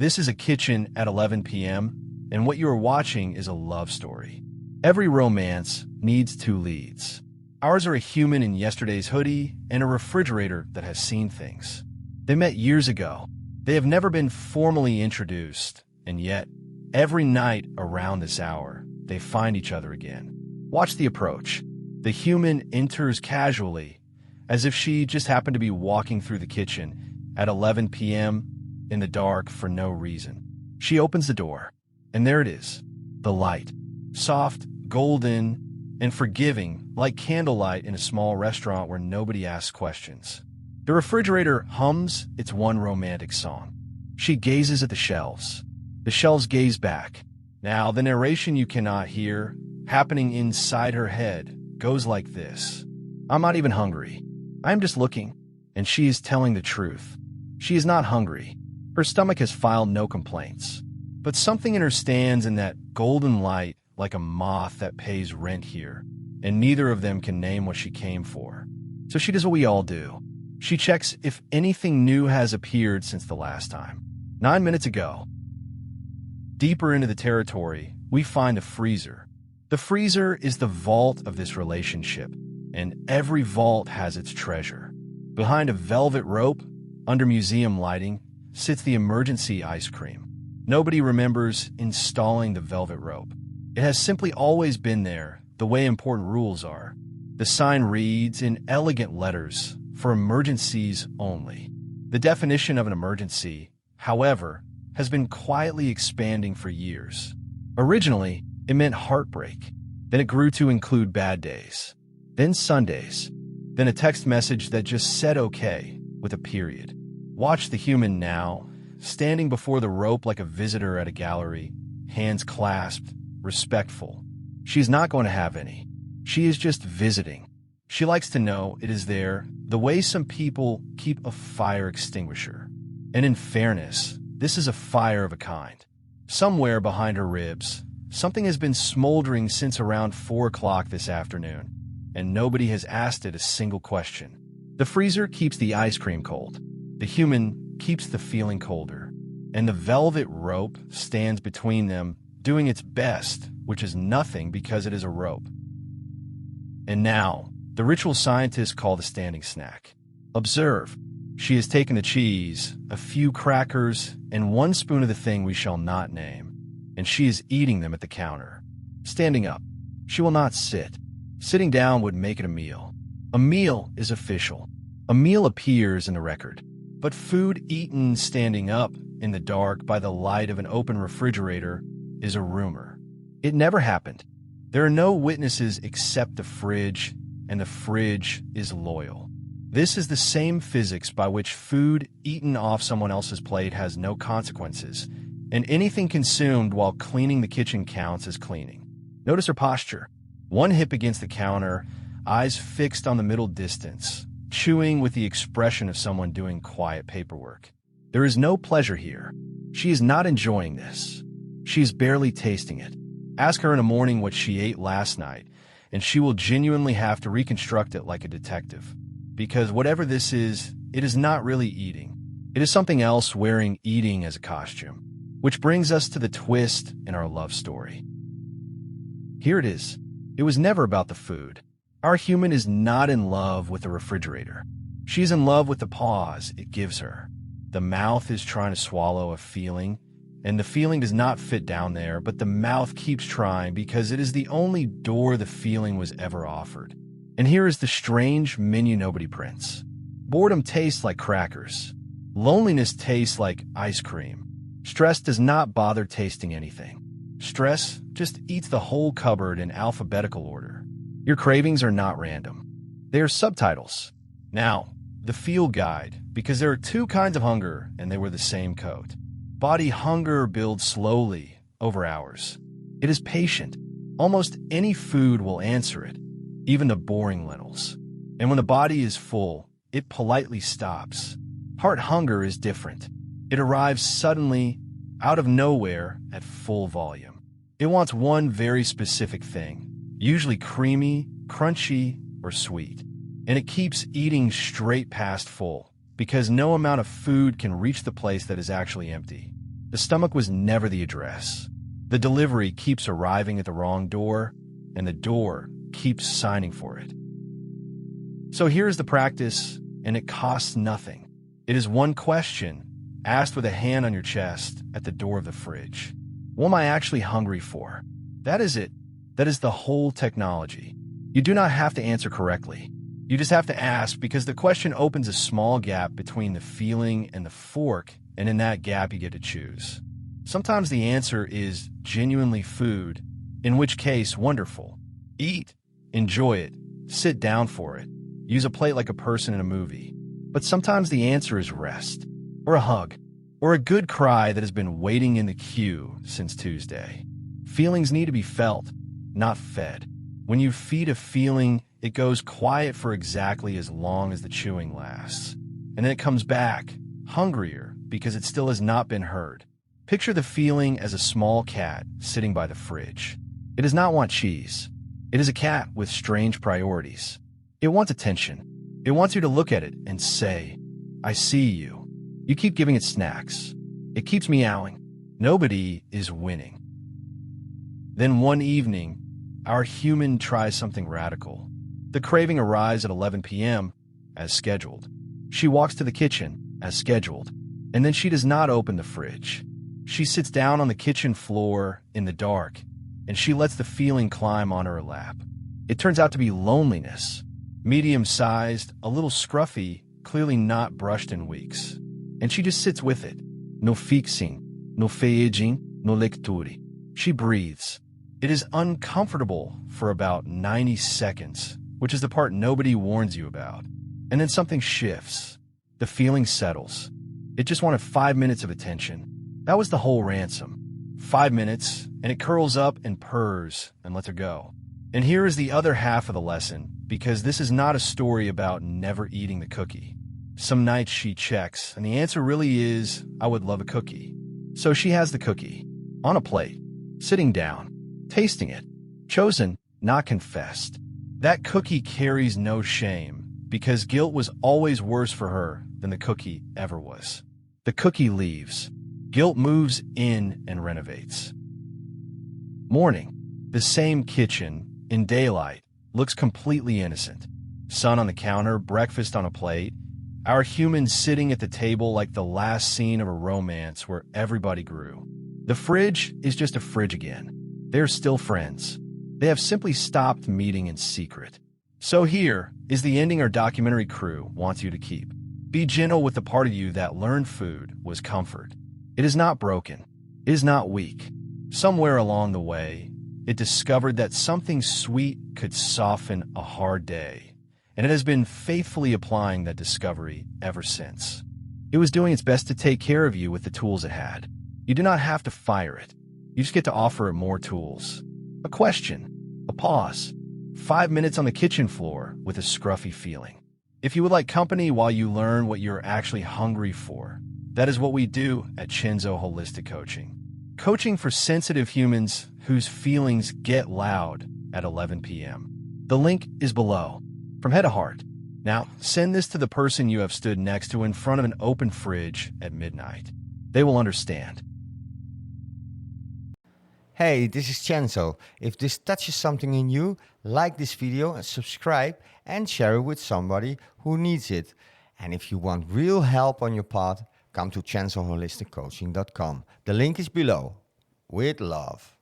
This is a kitchen at 11 p.m., and what you are watching is a love story. Every romance needs two leads. Ours are a human in yesterday's hoodie and a refrigerator that has seen things. They met years ago. They have never been formally introduced, and yet, every night around this hour, they find each other again. Watch the approach. The human enters casually, as if she just happened to be walking through the kitchen at 11 p.m. in the dark for no reason. She opens the door, and there it is, the light. Soft, golden, and forgiving, like candlelight in a small restaurant where nobody asks questions. The refrigerator hums its one romantic song. She gazes at the shelves. The shelves gaze back. Now, the narration you cannot hear, happening inside her head, goes like this. I'm not even hungry. I'm just looking. And she is telling the truth. She is not hungry. Her stomach has filed no complaints. But something in her stands in that golden light like a moth that pays rent here, and neither of them can name what she came for. So she does what we all do. She checks if anything new has appeared since the last time. 9 minutes ago. Deeper into the territory, we find a freezer. The freezer is the vault of this relationship, and every vault has its treasure. Behind a velvet rope, under museum lighting, sits the emergency ice cream. Nobody remembers installing the velvet rope. It has simply always been there, the way important rules are. The sign reads in elegant letters, for emergencies only. The definition of an emergency, however, has been quietly expanding for years. Originally, it meant heartbreak. Then it grew to include bad days. Then Sundays. Then a text message that just said okay, with a period. Watch the human now, standing before the rope like a visitor at a gallery, hands clasped, respectful. She is not going to have any. She is just visiting. She likes to know it is there, the way some people keep a fire extinguisher. And in fairness, this is a fire of a kind. Somewhere behind her ribs, something has been smoldering since around 4 o'clock this afternoon, and nobody has asked it a single question. The freezer keeps the ice cream cold. The human keeps the feeling colder. And the velvet rope stands between them, doing its best, which is nothing because it is a rope. And now, the ritual scientists call the standing snack. Observe. She has taken the cheese, a few crackers, and 1 spoon of the thing we shall not name, and she is eating them at the counter. Standing up. She will not sit. Sitting down would make it a meal. A meal is official. A meal appears in the record. But food eaten standing up, in the dark, by the light of an open refrigerator, is a rumor. It never happened. There are no witnesses except the fridge, and the fridge is loyal. This is the same physics by which food eaten off someone else's plate has no consequences, and anything consumed while cleaning the kitchen counts as cleaning. Notice her posture. 1 hip against the counter, eyes fixed on the middle distance, chewing with the expression of someone doing quiet paperwork. There is no pleasure here. She is not enjoying this. She is barely tasting it. Ask her in the morning what she ate last night, and she will genuinely have to reconstruct it like a detective. Because whatever this is, it is not really eating. It is something else wearing eating as a costume. Which brings us to the twist in our love story. Here it is. It was never about the food. Our human is not in love with the refrigerator. She's in love with the pause it gives her. The mouth is trying to swallow a feeling, and the feeling does not fit down there, but the mouth keeps trying because it is the only door the feeling was ever offered. And here is the strange menu nobody prints. Boredom tastes like crackers. Loneliness tastes like ice cream. Stress does not bother tasting anything. Stress just eats the whole cupboard in alphabetical order. Your cravings are not random. They are subtitles. Now, the feel guide, because there are 2 kinds of hunger and they wear the same coat. Body hunger builds slowly, over hours. It is patient. Almost any food will answer it, even the boring lentils. And when the body is full, it politely stops. Heart hunger is different. It arrives suddenly, out of nowhere, at full volume. It wants one very specific thing, usually creamy, crunchy, or sweet. And it keeps eating straight past full, because no amount of food can reach the place that is actually empty. The stomach was never the address. The delivery keeps arriving at the wrong door, and the door keeps signing for it. So here's the practice, and it costs nothing. It is one question, asked with a hand on your chest at the door of the fridge. What am I actually hungry for? That is it. That is the whole technology. You do not have to answer correctly. You just have to ask, because the question opens a small gap between the feeling and the fork, and in that gap you get to choose. Sometimes the answer is genuinely food, in which case, wonderful. Eat, enjoy it, sit down for it, use a plate like a person in a movie. But sometimes the answer is rest, or a hug, or a good cry that has been waiting in the queue since Tuesday. Feelings need to be felt, not fed. When you feed a feeling, it goes quiet for exactly as long as the chewing lasts. And then it comes back, hungrier, because it still has not been heard. Picture the feeling as a small cat sitting by the fridge. It does not want cheese. It is a cat with strange priorities. It wants attention. It wants you to look at it and say, I see you. You keep giving it snacks. It keeps meowing. Nobody is winning. Then one evening, our human tries something radical. The craving arrives at 11 p.m. as scheduled. She walks to the kitchen as scheduled, and then she does not open the fridge. She sits down on the kitchen floor in the dark, and she lets the feeling climb on her lap. It turns out to be loneliness, medium-sized, a little scruffy, clearly not brushed in weeks. And she just sits with it. No fixing, no feeding, no lecture. She breathes. It is uncomfortable for about 90 seconds, which is the part nobody warns you about. And then something shifts. The feeling settles. It just wanted 5 minutes of attention. That was the whole ransom. 5 minutes, and it curls up and purrs and lets her go. And here is the other half of the lesson, because this is not a story about never eating the cookie. Some nights she checks, and the answer really is, I would love a cookie. So she has the cookie, on a plate, sitting down, tasting it, chosen, not confessed. That cookie carries no shame, because guilt was always worse for her than the cookie ever was. The cookie leaves. Guilt moves in and renovates. Morning. The same kitchen, in daylight, looks completely innocent. Sun on the counter, breakfast on a plate, our humans sitting at the table like the last scene of a romance where everybody grew. The fridge is just a fridge again. They're still friends. They have simply stopped meeting in secret. So here is the ending our documentary crew wants you to keep. Be gentle with the part of you that learned food was comfort. It is not broken. It is not weak. Somewhere along the way, it discovered that something sweet could soften a hard day, and it has been faithfully applying that discovery ever since. It was doing its best to take care of you with the tools it had. You do not have to fire it. You just get to offer it more tools. A question, a pause, 5 minutes on the kitchen floor with a scruffy feeling. If you would like company while you learn what you're actually hungry for, that is what we do at Chenzo Holistic Coaching. Coaching for sensitive humans whose feelings get loud at 11 p.m. The link is below. From head to heart. Now, send this to the person you have stood next to in front of an open fridge at midnight. They will understand. Hey, this is Chenzo. If this touches something in you, like this video and subscribe and share it with somebody who needs it. And if you want real help on your path, come to ChenzoHolisticCoaching.com. The link is below. With love.